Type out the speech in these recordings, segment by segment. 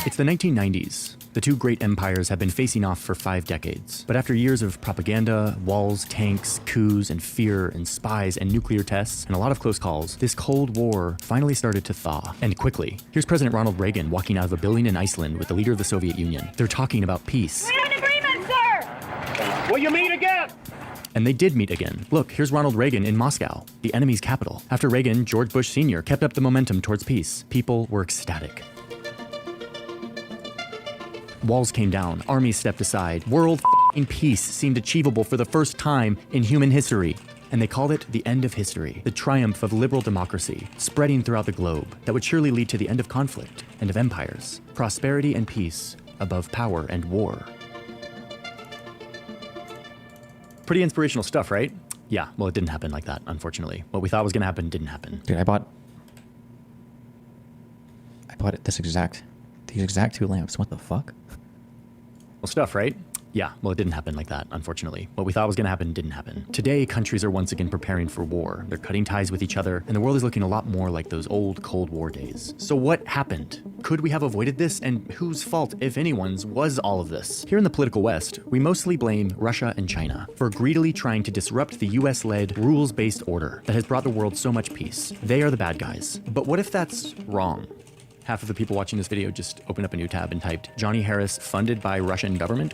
It's the 1990s. The two great empires have been facing off for 5 decades. But after years of propaganda, walls, tanks, coups, and fear, and spies, and nuclear tests, and a lot of close calls, this Cold War finally started to thaw. And quickly. Here's President Ronald Reagan walking out of a building in Iceland with the leader of the Soviet Union. They're talking about peace. We have an agreement, sir! Will you meet again? And they did meet again. Look, here's Ronald Reagan in Moscow, the enemy's capital. After Reagan, George Bush Sr. kept up the momentum towards peace. People were ecstatic. Walls came down, armies stepped aside, world peace seemed achievable for the first time in human history. And they called it the end of history, the triumph of liberal democracy, spreading throughout the globe, that would surely lead to the end of conflict and of empires, prosperity and peace above power and war. Pretty inspirational stuff, right? Yeah, well, it didn't happen like that, unfortunately. What we thought was gonna happen didn't happen. Dude, I bought these exact 2 lamps. What the fuck? Well, stuff, right? Yeah, well, it didn't happen like that, unfortunately. What we thought was gonna happen didn't happen. Today, countries are once again preparing for war. They're cutting ties with each other, and the world is looking a lot more like those old Cold War days. So what happened? Could we have avoided this? And whose fault, if anyone's, was all of this? Here in the political West, we mostly blame Russia and China for greedily trying to disrupt the US-led, rules-based order that has brought the world so much peace. They are the bad guys. But what if that's wrong? Half of the people watching this video just opened up a new tab and typed, Johnny Harris funded by Russian government, ?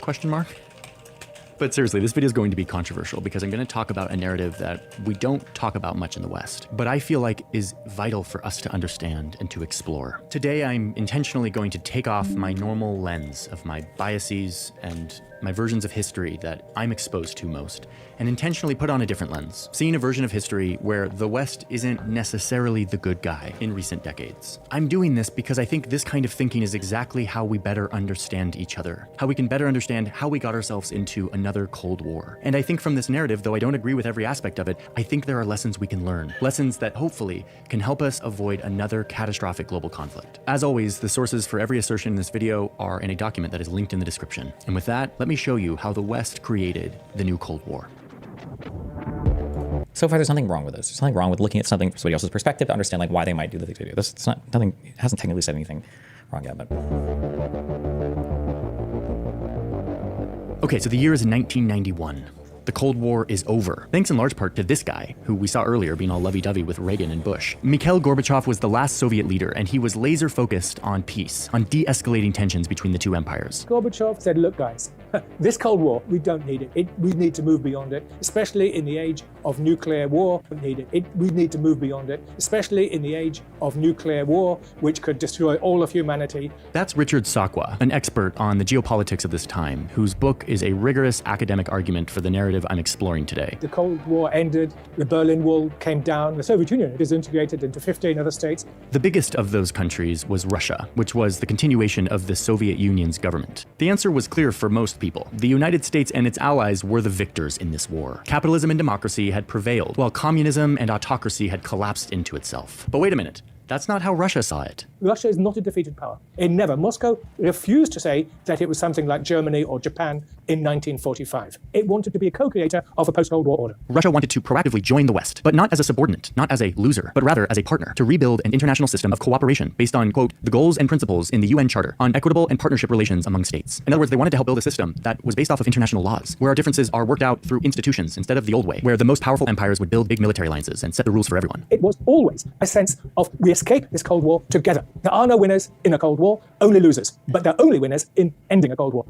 But seriously, this video is going to be controversial because I'm going to talk about a narrative that we don't talk about much in the West, but I feel like is vital for us to understand and to explore. Today, I'm intentionally going to take off my normal lens of my biases and my versions of history that I'm exposed to most, and intentionally put on a different lens, seeing a version of history where the West isn't necessarily the good guy in recent decades. I'm doing this because I think this kind of thinking is exactly how we better understand each other, how we can better understand how we got ourselves into another Cold War. And I think from this narrative, though I don't agree with every aspect of it, I think there are lessons we can learn, lessons that hopefully can help us avoid another catastrophic global conflict. As always, the sources for every assertion in this video are in a document that is linked in the description. And with that, let me show you how the West created the new Cold War. So far, there's nothing wrong with this. There's nothing wrong with looking at something from somebody else's perspective to understand like why they might do the things they do. This it's not nothing. It hasn't technically said anything wrong yet, but. Okay, so the year is 1991. The Cold War is over, thanks in large part to this guy, who we saw earlier being all lovey-dovey with Reagan and Bush. Mikhail Gorbachev was the last Soviet leader, and he was laser-focused on peace, on de-escalating tensions between the two empires. Gorbachev said, look guys, this Cold War, we don't need it. We need to move beyond it, especially in the age of nuclear war. We need to move beyond it, especially in the age of nuclear war, which could destroy all of humanity. That's Richard Sakwa, an expert on the geopolitics of this time, whose book is a rigorous academic argument for the narrative I'm exploring today. The Cold War ended, the Berlin Wall came down, the Soviet Union disintegrated into 15 other states. The biggest of those countries was Russia, which was the continuation of the Soviet Union's government. The answer was clear for most people. The United States and its allies were the victors in this war. Capitalism and democracy had prevailed, while communism and autocracy had collapsed into itself. But wait a minute. That's not how Russia saw it. Russia is not a defeated power. It never. Moscow refused to say that it was something like Germany or Japan in 1945. It wanted to be a co-creator of a post-Cold War order. Russia wanted to proactively join the West, but not as a subordinate, not as a loser, but rather as a partner, to rebuild an international system of cooperation based on, quote, the goals and principles in the UN Charter on equitable and partnership relations among states. In other words, they wanted to help build a system that was based off of international laws, where our differences are worked out through institutions instead of the old way, where the most powerful empires would build big military alliances and set the rules for everyone. It was always a sense of we escape this Cold War together. There are no winners in a Cold War, only losers. But there are only winners in ending a Cold War.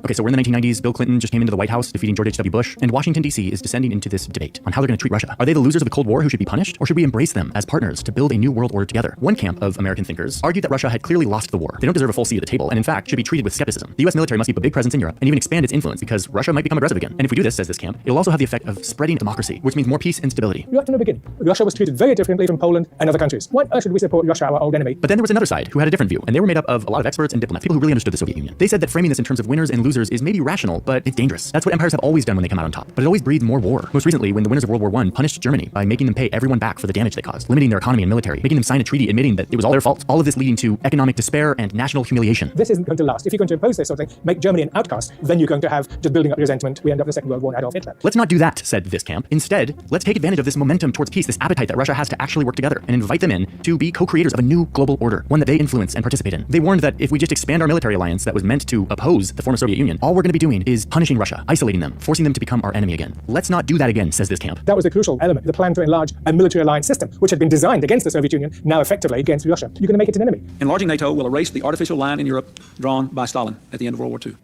Okay, so we're in the 1990s. Bill Clinton just came into the White House, defeating George H.W. Bush, and Washington, D.C. is descending into this debate on how they're going to treat Russia. Are they the losers of the Cold War who should be punished, or should we embrace them as partners to build a new world order together? One camp of American thinkers argued that Russia had clearly lost the war. They don't deserve a full seat at the table, and in fact, should be treated with skepticism. The U.S. military must keep a big presence in Europe and even expand its influence because Russia might become aggressive again. And if we do this, says this camp, it'll also have the effect of spreading democracy, which means more peace and stability. You have to know the beginning. Russia was treated very differently from Poland and other countries. Why should we support Russia, our old enemy? But then there was another side who had a different view, and they were made up of a lot of experts and diplomats, people who really understood the Soviet Union. They said that framing this in terms of winners and losers losers is maybe rational, but it's dangerous. That's what empires have always done when they come out on top. But it always breeds more war. Most recently, when the winners of World War I punished Germany by making them pay everyone back for the damage they caused, limiting their economy and military, making them sign a treaty admitting that it was all their fault. All of this leading to economic despair and national humiliation. This isn't going to last. If you're going to impose this sort of thing, make Germany an outcast, then you're going to have just building up resentment. We end up in the Second World War and Adolf Hitler. Let's not do that, said this camp. Instead, let's take advantage of this momentum towards peace, this appetite that Russia has to actually work together, and invite them in to be co-creators of a new global order, one that they influence and participate in. They warned that if we just expand our military alliance that was meant to oppose the former Soviet Union, all we're going to be doing is punishing Russia, isolating them, forcing them to become our enemy again. Let's not do that again, says this camp. That was the crucial element, the plan to enlarge a military alliance system, which had been designed against the Soviet Union, now effectively against Russia. You're going to make it an enemy. Enlarging NATO will erase the artificial line in Europe drawn by Stalin at the end of World War II.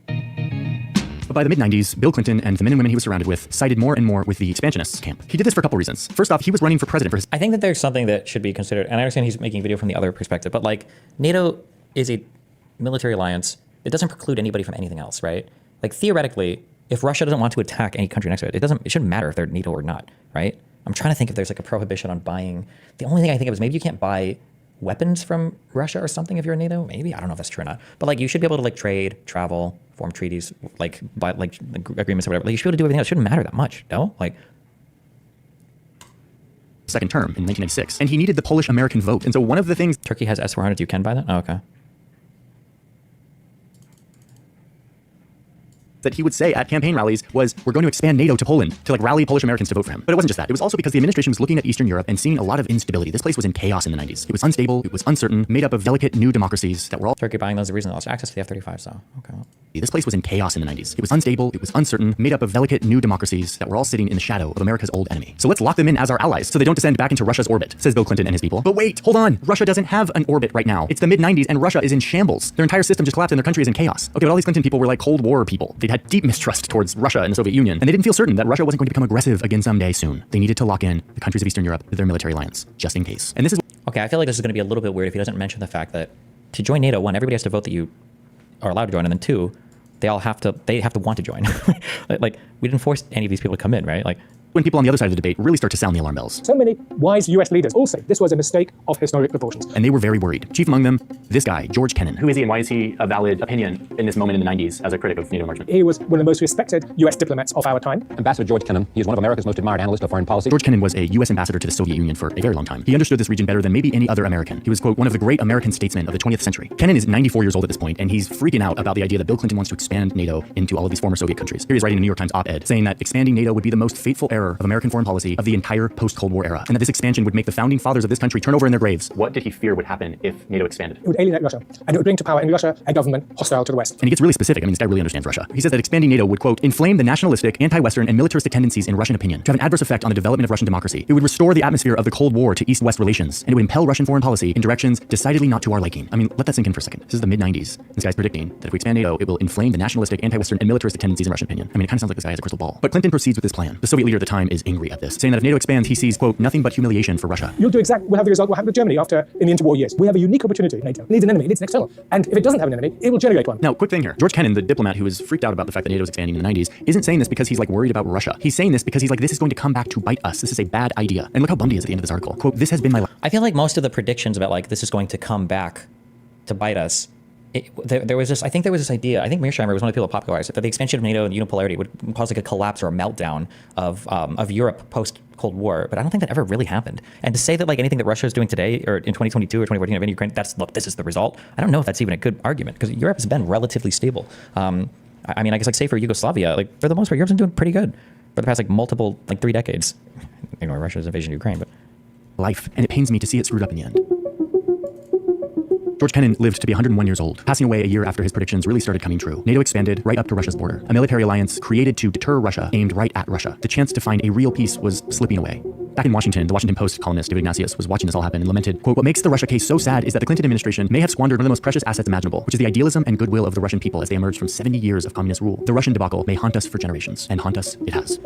But by the mid-90s, Bill Clinton and the men and women he was surrounded with sided more and more with the expansionists camp. He did this for a couple reasons. First off, he was running for president for his... I think that there's something that should be considered, and I understand he's making a video from the other perspective, but like NATO is a military alliance. It doesn't preclude anybody from anything else, right? Like theoretically, if Russia doesn't want to attack any country next to it, it shouldn't matter if they're NATO or not, right? I'm trying to think if there's like a prohibition on buying. The only thing I think of is maybe you can't buy weapons from Russia or something if you're in NATO. Maybe, I don't know if that's true or not. But like you should be able to like trade, travel, form treaties, like buy like agreements or whatever. Like you should be able to do everything else. It shouldn't matter that much, no? Like second term in 1996, and he needed the Polish-American vote. And so one of the things Turkey has S-400s, you can buy that? Oh, okay. that he would say at campaign rallies was, we're going to expand NATO to Poland to like rally Polish Americans to vote for him. But it wasn't just that. It was also because the administration was looking at Eastern Europe and seeing a lot of instability. This place was in chaos in the 90s. It was unstable, it was uncertain, made up of delicate new democracies that were all... Turkey buying those is the reason they lost access to the F-35, so okay. This place was in chaos in the 90s. It was unstable, it was uncertain, made up of delicate new democracies that were all sitting in the shadow of America's old enemy. So let's lock them in as our allies so they don't descend back into Russia's orbit, says Bill Clinton and his people. But wait, hold on. Russia doesn't have an orbit right now. It's the mid-90s and Russia is in shambles. Their entire system just collapsed and their country is in chaos. Okay, but all these Clinton people were like Cold War people. They'd had deep mistrust towards Russia and the Soviet Union, and they didn't feel certain that Russia wasn't going to become aggressive again someday soon. They needed to lock in the countries of Eastern Europe with their military alliance, just in case. And this is... Okay, I feel like this is going to be a little bit weird if he doesn't mention the fact that to join NATO, one, everybody has to vote that you are allowed to join, and then two, they have to want to join. Like, we didn't force any of these people to come in, right? Like, when people on the other side of the debate really start to sound the alarm bells. So many wise US leaders all say this was a mistake of historic proportions. And they were very worried. Chief among them, this guy, George Kennan. Who is he and why is he a valid opinion in this moment in the 90s as a critic of NATO enlargement? He was one of the most respected US diplomats of our time. Ambassador George Kennan, he is one of America's most admired analysts of foreign policy. George Kennan was a US ambassador to the Soviet Union for a very long time. He understood this region better than maybe any other American. He was, quote, one of the great American statesmen of the 20th century. Kennan is 94 years old at this point, and he's freaking out about the idea that Bill Clinton wants to expand NATO into all of these former Soviet countries. Here he's writing a New York Times op-ed saying that expanding NATO would be the most fateful error of American foreign policy of the entire post-Cold War era, and that this expansion would make the founding fathers of this country turn over in their graves. What did he fear would happen if NATO expanded? It would alienate Russia, and it would bring to power in Russia a government hostile to the West. And he gets really specific. I mean, this guy really understands Russia. He says that expanding NATO would, quote, inflame the nationalistic, anti-Western, and militaristic tendencies in Russian opinion to have an adverse effect on the development of Russian democracy. It would restore the atmosphere of the Cold War to East-West relations, and it would impel Russian foreign policy in directions decidedly not to our liking. I mean, let that sink in for a second. This is the mid-90s. This guy's predicting that if we expand NATO, it will inflame the nationalistic, anti-Western, and militaristic tendencies in Russian opinion. I mean, it kind of sounds like this guy has a crystal ball. But Clinton proceeds with his plan. The Soviet leader at the time is angry at this, saying that if NATO expands, he sees, quote, nothing but humiliation for Russia. We'll have the result what happened with Germany in the interwar years. We have a unique opportunity. NATO needs an enemy, it needs an external. And if it doesn't have an enemy, it will generate one. Now, quick thing here. George Kennan, the diplomat who was freaked out about the fact that NATO was expanding in the 90s, isn't saying this because he's like worried about Russia. He's saying this because he's like, this is going to come back to bite us. This is a bad idea. And look how bummed he is at the end of this article. Quote, this has been my... I feel like most of the predictions about like this is going to come back to bite us, there was this idea, I think Mearsheimer was one of the people that popularized it, that the expansion of NATO and unipolarity would cause like a collapse or a meltdown of Europe post-Cold War, but I don't think that ever really happened. And to say that like anything that Russia is doing today or in 2022 or 2014 in Ukraine, this is the result, I don't know if that's even a good argument because Europe has been relatively stable. I mean, I guess like say for Yugoslavia, like for the most part, Europe's been doing pretty good for the past like multiple, like 3 decades. Ignore Russia's invasion of Ukraine, but... life, and it pains me to see it screwed up in the end. George Kennan lived to be 101 years old, passing away a year after his predictions really started coming true. NATO expanded right up to Russia's border. A military alliance created to deter Russia, aimed right at Russia. The chance to find a real peace was slipping away. Back in Washington, the Washington Post columnist David Ignatius was watching this all happen and lamented, quote, what makes the Russia case so sad is that the Clinton administration may have squandered one of the most precious assets imaginable, which is the idealism and goodwill of the Russian people as they emerged from 70 years of communist rule. The Russian debacle may haunt us for generations, and haunt us it has.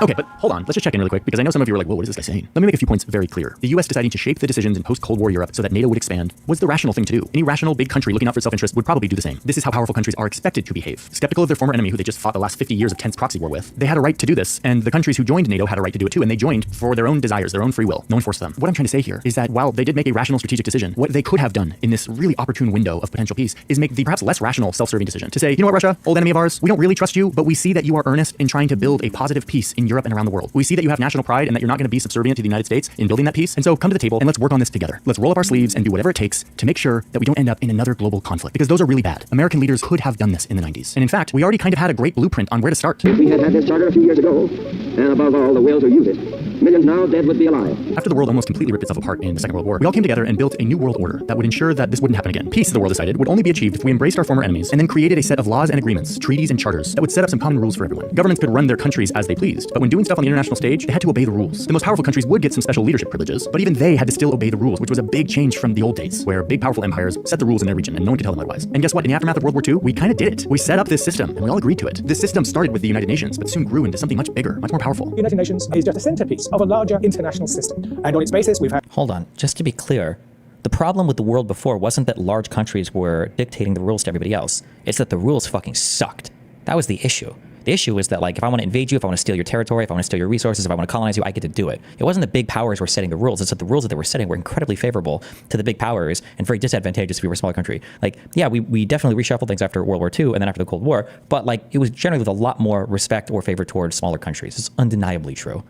Okay, but hold on. Let's just check in really quick because I know some of you are like, whoa, what is this guy saying? Let me make a few points very clear. The US deciding to shape the decisions in post-Cold War Europe so that NATO would expand was the rational thing to do. Any rational big country looking out for self-interest would probably do the same. This is how powerful countries are expected to behave. Skeptical of their former enemy who they just fought the last 50 years of tense proxy war with, they had a right to do this, and the countries who joined NATO had a right to do it too, and they joined for their own desires, their own free will. No one forced them. What I'm trying to say here is that while they did make a rational strategic decision, what they could have done in this really opportune window of potential peace is make the perhaps less rational, self-serving decision to say, you know what, Russia, old enemy of ours, we don't really trust you, but we see that you are earnest in trying to build a positive peace in Europe and around the world. We see that you have national pride and that you're not going to be subservient to the United States in building that peace. And so come to the table and let's work on this together. Let's roll up our sleeves and do whatever it takes to make sure that we don't end up in another global conflict, because those are really bad. American leaders could have done this in the 90s. And in fact, we already kind of had a great blueprint on where to start. If we had had this charter a few years ago, and above all, the will to use it, millions now dead would be alive. After the world almost completely ripped itself apart in the Second World War, we all came together and built a new world order that would ensure that this wouldn't happen again. Peace, the world decided, would only be achieved if we embraced our former enemies and then created a set of laws and agreements, treaties and charters that would set up some common rules for everyone. Governments could run their countries as they pleased, but when doing stuff on the international stage, they had to obey the rules. The most powerful countries would get some special leadership privileges, but even they had to still obey the rules, which was a big change from the old days, where big powerful empires set the rules in their region and no one could tell them otherwise. And guess what? In the aftermath of World War II, we kind of did it. We set up this system and we all agreed to it. This system started with the United Nations, but soon grew into something much bigger, much more powerful. The United Nations is just a centerpiece of a larger international system. And on its basis, we've had... Hold on, just to be clear, the problem with the world before wasn't that large countries were dictating the rules to everybody else. It's that the rules fucking sucked. That was the issue. The issue is that, like, if I want to invade you, if I want to steal your territory, if I want to steal your resources, if I want to colonize you, I get to do it. It wasn't the big powers were setting the rules. It's that the rules that they were setting were incredibly favorable to the big powers and very disadvantageous if we were a smaller country. Like, yeah, we definitely reshuffled things after World War II and then after the Cold War, but, like, it was generally with a lot more respect or favor towards smaller countries. It's undeniably true.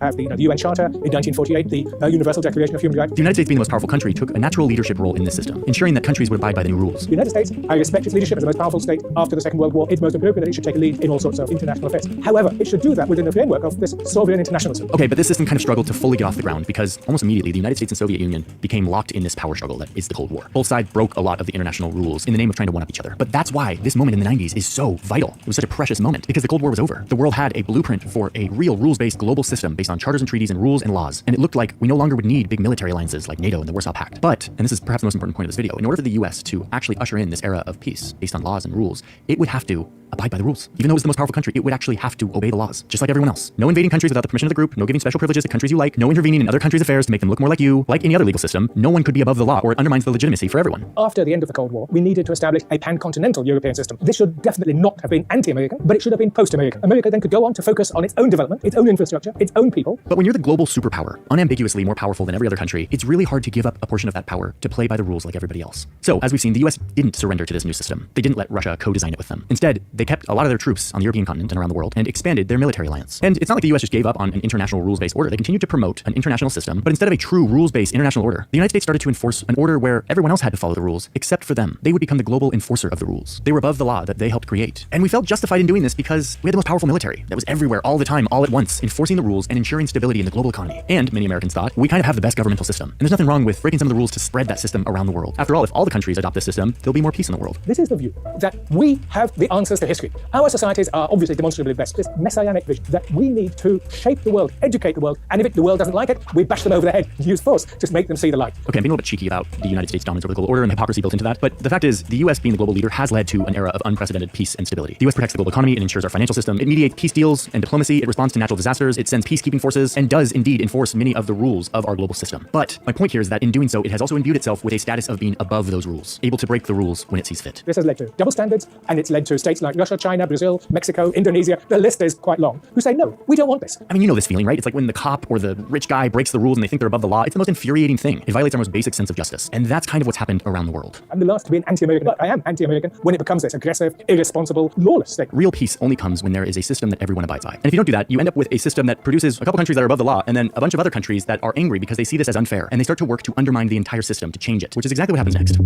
Have the UN Charter in 1948, the Universal Declaration of Human Rights. The United States, being the most powerful country, took a natural leadership role in this system, ensuring that countries would abide by the new rules. The United States, I respect its leadership as the most powerful state after the Second World War. It's most appropriate that it should take a lead in all sorts of international affairs. However, it should do that within the framework of this sovereign internationalism. Okay, but this system kind of struggled to fully get off the ground because almost immediately the United States and Soviet Union became locked in this power struggle that is the Cold War. Both sides broke a lot of the international rules in the name of trying to one-up each other. But that's why this moment in the 90s is so vital. It was such a precious moment because the Cold War was over. The world had a blueprint for a real rules-based global system based on charters and treaties and rules and laws. And it looked like we no longer would need big military alliances like NATO and the Warsaw Pact. But, and this is perhaps the most important point of this video, in order for the US to actually usher in this era of peace based on laws and rules, it would have to abide by the rules. Even though it's the most powerful country, it would actually have to obey the laws, just like everyone else. No invading countries without the permission of the group, no giving special privileges to countries you like, no intervening in other countries' affairs to make them look more like you. Like any other legal system, no one could be above the law or it undermines the legitimacy for everyone. After the end of the Cold War, we needed to establish a pan-continental European system. This should definitely not have been anti-American, but it should have been post-American. America then could go on to focus on its own development, its own infrastructure, its own people. But when you're the global superpower, unambiguously more powerful than every other country, it's really hard to give up a portion of that power to play by the rules like everybody else. So, as we've seen, the US didn't surrender to this new system. They didn't let Russia co-design it with them. Instead, they kept a lot of their troops on the European continent and around the world and expanded their military alliance. And it's not like the US just gave up on an international rules-based order. They continued to promote an international system, but instead of a true rules-based international order, the United States started to enforce an order where everyone else had to follow the rules except for them. They would become the global enforcer of the rules. They were above the law that they helped create. And we felt justified in doing this because we had the most powerful military that was everywhere all the time, all at once, enforcing the rules and ensuring stability in the global economy. And many Americans thought we kind of have the best governmental system. And there's nothing wrong with breaking some of the rules to spread that system around the world. After all, if all the countries adopt this system, there'll be more peace in the world. This is the view that we have the answers to history. Our societies are obviously demonstrably best. This messianic vision that we need to shape the world, educate the world, and if the world doesn't like it, we bash them over the head and use force to make them see the light. Okay, I'm being a little bit cheeky about the United States dominance over the global order and the hypocrisy built into that, but the fact is, the US being the global leader has led to an era of unprecedented peace and stability. The US protects the global economy, it ensures our financial system, it mediates peace deals and diplomacy, it responds to natural disasters, it sends peacekeeping forces, and does indeed enforce many of the rules of our global system. But my point here is that in doing so, it has also imbued itself with a status of being above those rules, able to break the rules when it sees fit. This has led to double standards, and it's led to states like Russia, China, Brazil, Mexico, Indonesia, the list is quite long, who say, no, we don't want this. I mean, you know this feeling, right? It's like when the cop or the rich guy breaks the rules and they think they're above the law. It's the most infuriating thing. It violates our most basic sense of justice. And that's kind of what's happened around the world. I'm the last to be an anti-American, but I am anti-American when it becomes this aggressive, irresponsible, lawless state. Real peace only comes when there is a system that everyone abides by. And if you don't do that, you end up with a system that produces a couple countries that are above the law and then a bunch of other countries that are angry because they see this as unfair and they start to work to undermine the entire system to change it, which is exactly what happens next.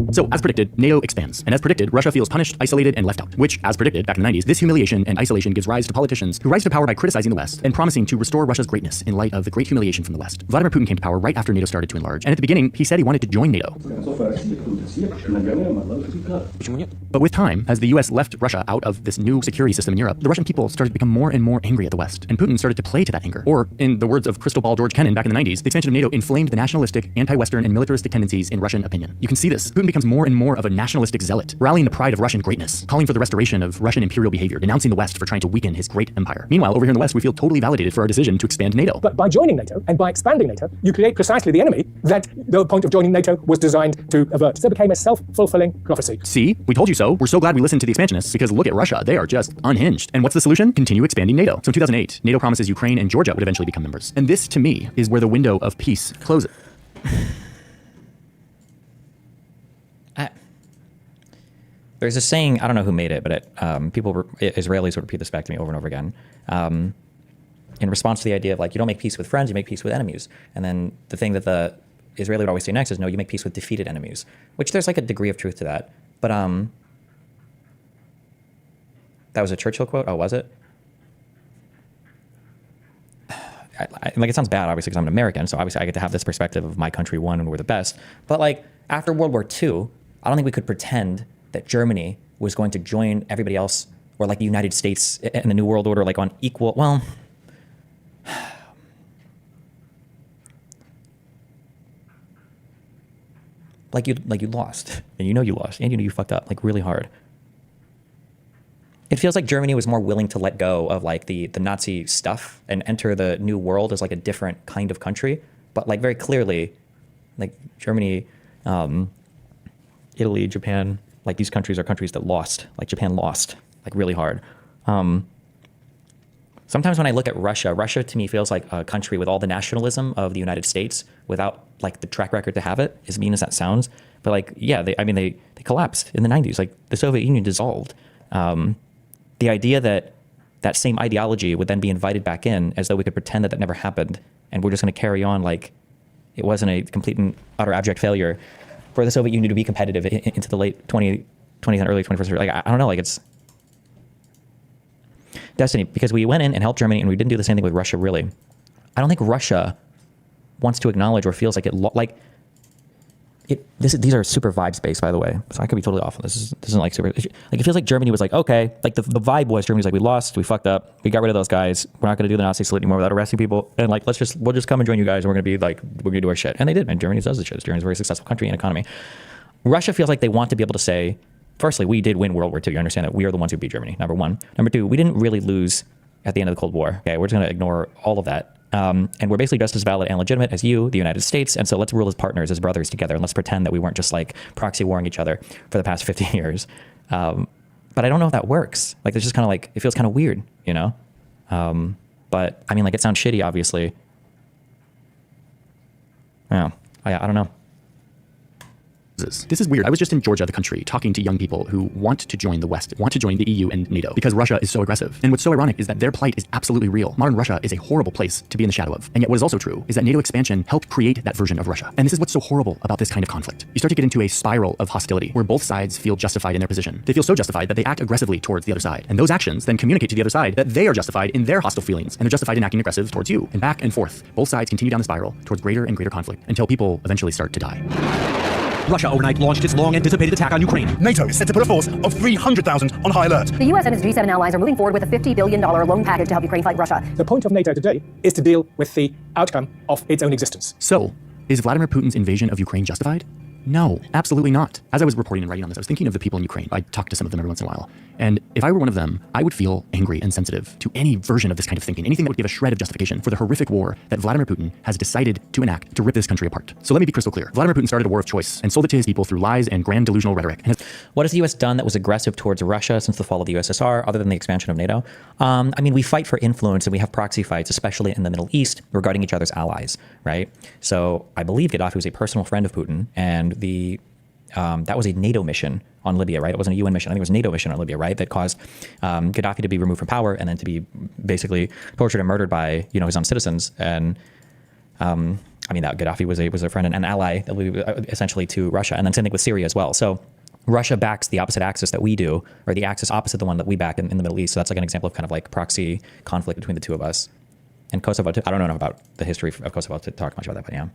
So, as predicted, NATO expands. And as predicted, Russia feels punished, isolated, and left out. Which, as predicted back in the 90s, this humiliation and isolation gives rise to politicians who rise to power by criticizing the West and promising to restore Russia's greatness in light of the great humiliation from the West. Vladimir Putin came to power right after NATO started to enlarge. And at the beginning, he said he wanted to join NATO. But with time, as the US left Russia out of this new security system in Europe, the Russian people started to become more and more angry at the West. And Putin started to play to that anger. Or, in the words of Crystal Ball George Kennan back in the 90s, the expansion of NATO inflamed the nationalistic, anti-Western, and militaristic tendencies in Russian opinion. You can see this. Putin becomes becomes more and more of a nationalistic zealot, rallying the pride of Russian greatness, calling for the restoration of Russian imperial behavior, denouncing the West for trying to weaken his great empire. Meanwhile, over here in the West, we feel totally validated for our decision to expand NATO. But by joining NATO and by expanding NATO, you create precisely the enemy that the point of joining NATO was designed to avert. So it became a self-fulfilling prophecy. See? We told you so. We're so glad we listened to the expansionists because look at Russia. They are just unhinged. And what's the solution? Continue expanding NATO. So in 2008, NATO promises Ukraine and Georgia would eventually become members. And this, to me, is where the window of peace closes. There's a saying, I don't know who made it, but Israelis would repeat this back to me over and over again. In response to the idea of like, you don't make peace with friends, you make peace with enemies. And then the thing that the Israeli would always say next is, no, you make peace with defeated enemies, which there's like a degree of truth to that. But that was a Churchill quote? Oh, was it? Like, it sounds bad, obviously, because I'm an American, so obviously I get to have this perspective of my country won and we're the best. But like, after World War II, I don't think we could pretend that Germany was going to join everybody else, or like the United States in the New World Order, like on equal, well, like you lost, and you know you lost, and you know you fucked up, like really hard. It feels like Germany was more willing to let go of like the Nazi stuff and enter the New World as like a different kind of country, but like very clearly, like Germany, Italy, Japan, like these countries are countries that lost, like Japan lost, like really hard. Sometimes when I look at Russia, Russia to me feels like a country with all the nationalism of the United States without like the track record to have it, as mean as that sounds. But like, yeah, they collapsed in the 90s. Like the Soviet Union dissolved. The idea that that same ideology would then be invited back in as though we could pretend that that never happened and we're just going to carry on like it wasn't a complete and utter abject failure for the Soviet Union to be competitive into the late 20th and early 21st century. Like, I don't know, like it's destiny, because we went in and helped Germany and we didn't do the same thing with Russia, really. I don't think Russia wants to acknowledge or feels like these are super vibes based, by the way. So I could be totally off on this. This isn't like super, like it feels like Germany was like, okay, like the vibe was Germany's like, we lost, we fucked up, we got rid of those guys. We're not going to do the Nazi salute anymore without arresting people. And like, we'll just come and join you guys and we're going to be like, we're going to do our shit. And they did. And Germany does the shit. Germany's a very successful country and economy. Russia feels like they want to be able to say, firstly, we did win World War II. You understand that we are the ones who beat Germany, number one. Number two, we didn't really lose at the end of the Cold War. Okay, we're just going to ignore all of that. And we're basically just as valid and legitimate as you, the United States. And so let's rule as partners, as brothers together. And let's pretend that we weren't just like proxy warring each other for the past 50 years. But I don't know if that works. Like, it's just kind of like, it feels kind of weird, you know? But I mean, like, it sounds shitty, obviously. Yeah, I don't know. This is weird. I was just in Georgia, the country, talking to young people who want to join the West, want to join the EU and NATO because Russia is so aggressive. And what's so ironic is that their plight is absolutely real. Modern Russia is a horrible place to be in the shadow of. And yet what is also true is that NATO expansion helped create that version of Russia. And this is what's so horrible about this kind of conflict. You start to get into a spiral of hostility where both sides feel justified in their position. They feel so justified that they act aggressively towards the other side. And those actions then communicate to the other side that they are justified in their hostile feelings and they're justified in acting aggressive towards you. And back and forth, both sides continue down the spiral towards greater and greater conflict until people eventually start to die. Russia overnight launched its long-anticipated attack on Ukraine. NATO is set to put a force of 300,000 on high alert. The US and its G7 allies are moving forward with a $50 billion loan package to help Ukraine fight Russia. The point of NATO today is to deal with the outcome of its own existence. So, is Vladimir Putin's invasion of Ukraine justified? No, absolutely not. As I was reporting and writing on this, I was thinking of the people in Ukraine. I talk to some of them every once in a while. And if I were one of them, I would feel angry and sensitive to any version of this kind of thinking, anything that would give a shred of justification for the horrific war that Vladimir Putin has decided to enact to rip this country apart. So let me be crystal clear. Vladimir Putin started a war of choice and sold it to his people through lies and grand delusional rhetoric. What has the US done that was aggressive towards Russia since the fall of the USSR, other than the expansion of NATO? I mean, we fight for influence and we have proxy fights, especially in the Middle East, regarding each other's allies, right? So I believe Gaddafi was a personal friend of Putin, and that was a NATO mission on Libya, right? It wasn't a UN mission. I think it was a NATO mission on Libya, right? That caused Gaddafi to be removed from power and then to be basically tortured and murdered by, his own citizens. And I mean, that Gaddafi was a friend and an ally essentially to Russia. And then same thing with Syria as well. So Russia backs the opposite axis that we do, or the axis opposite the one that we back in the Middle East. So that's like an example of kind of like proxy conflict between the two of us. And Kosovo, too. I don't know enough about the history of Kosovo to talk much about that, but yeah.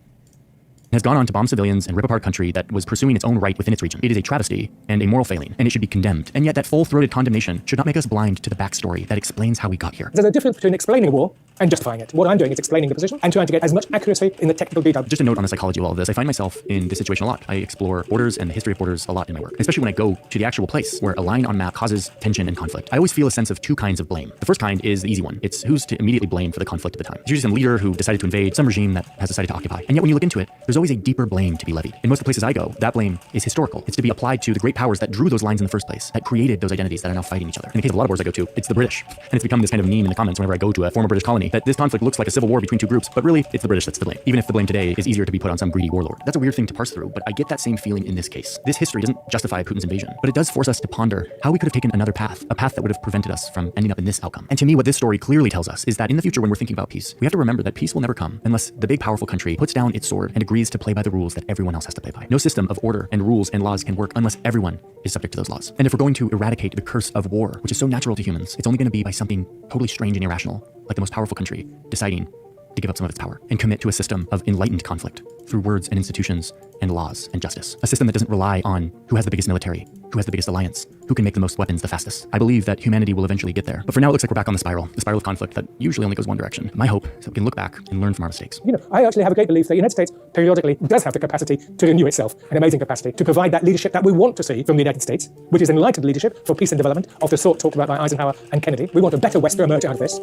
Has gone on to bomb civilians and rip apart country that was pursuing its own right within its region. It is a travesty and a moral failing, and it should be condemned. And yet that full-throated condemnation should not make us blind to the backstory that explains how we got here. There's a difference between explaining a war and justifying it. What I'm doing is explaining the position and trying to get as much accuracy in the technical detail. Just a note on the psychology of all of this. I find myself in this situation a lot. I explore borders and the history of borders a lot in my work, especially when I go to the actual place where a line on a map causes tension and conflict. I always feel a sense of two kinds of blame. The first kind is the easy one. It's who's to immediately blame for the conflict at the time. It's usually some leader who decided to invade, some regime that has decided to occupy. And yet when you look into it, there's always a deeper blame to be levied. In most of the places I go, that blame is historical. It's to be applied to the great powers that drew those lines in the first place, that created those identities that are now fighting each other. In the case of a lot of wars I go to, it's the British. And it's become this kind of meme in the comments whenever I go to a former British colony, that this conflict looks like a civil war between two groups, but really it's the British that's to blame. Even if the blame today is easier to be put on some greedy warlord. That's a weird thing to parse through, but I get that same feeling in this case. This history doesn't justify Putin's invasion, but it does force us to ponder how we could have taken another path, a path that would have prevented us from ending up in this outcome. And to me, what this story clearly tells us is that in the future, when we're thinking about peace, we have to remember that peace will never come unless the big powerful country puts down its sword and agrees to play by the rules that everyone else has to play by. No system of order and rules and laws can work unless everyone is subject to those laws. And if we're going to eradicate the curse of war, which is so natural to humans, it's only going to be by something totally strange and irrational, like the most powerful country deciding to give up some of its power and commit to a system of enlightened conflict through words and institutions and laws and justice. A system that doesn't rely on who has the biggest military, who has the biggest alliance, who can make the most weapons the fastest. I believe that humanity will eventually get there. But for now, it looks like we're back on the spiral of conflict that usually only goes one direction. My hope is that we can look back and learn from our mistakes. You know, I actually have a great belief that the United States periodically does have the capacity to renew itself, an amazing capacity to provide that leadership that we want to see from the United States, which is enlightened leadership for peace and development of the sort talked about by Eisenhower and Kennedy. We want a better West to emerge out of this.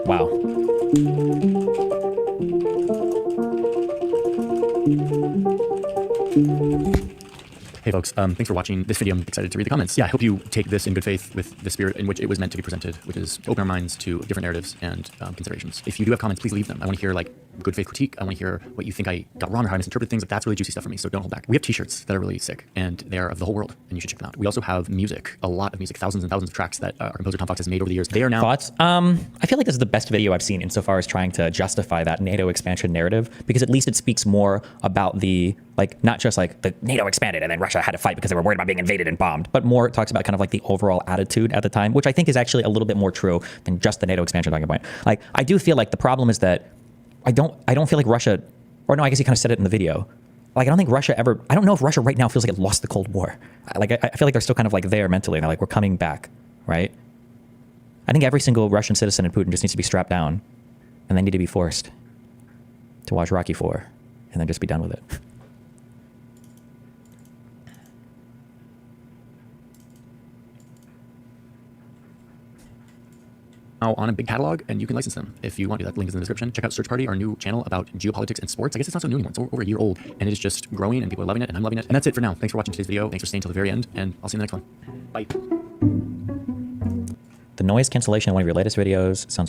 Wow. Hey folks, thanks for watching this video. I'm excited to read the comments. Yeah, I hope you take this in good faith with the spirit in which it was meant to be presented, which is to open our minds to different narratives and considerations. If you do have comments, please leave them. I want to hear like good faith critique. I want to hear what you think I got wrong or how I misinterpreted things. Like, that's really juicy stuff for me, so don't hold back. We have t-shirts that are really sick, and they are of the whole world, and you should check them out. We also have music, a lot of music, thousands and thousands of tracks that our composer Tom Fox has made over the years. They are now... Thoughts? I feel like this is the best video I've seen insofar as trying to justify that NATO expansion narrative, because at least it speaks more about the, like, not just like the NATO expanded and then Russia had to fight because they were worried about being invaded and bombed, but more it talks about kind of like the overall attitude at the time, which I think is actually a little bit more true than just the NATO expansion talking point. Like, I do feel like the problem is that I don't feel like Russia, or no, I guess he kind of said it in the video. Like, I don't think Russia ever, I don't know if Russia right now feels like it lost the Cold War. Like, I feel like they're still kind of like there mentally, and they're like, we're coming back, right? I think every single Russian citizen in Putin just needs to be strapped down, and they need to be forced to watch Rocky IV, and then just be done with it. Now on a big catalog, and you can license them if you want to. That link is in the description. Check out Search Party, our new channel about geopolitics and sports. I guess it's not so new anymore. It's over a year old, and it is just growing, and people are loving it, and I'm loving it. And that's it for now. Thanks for watching today's video. Thanks for staying till the very end, and I'll see you in the next one. Bye. The noise cancellation in one of your latest videos sounds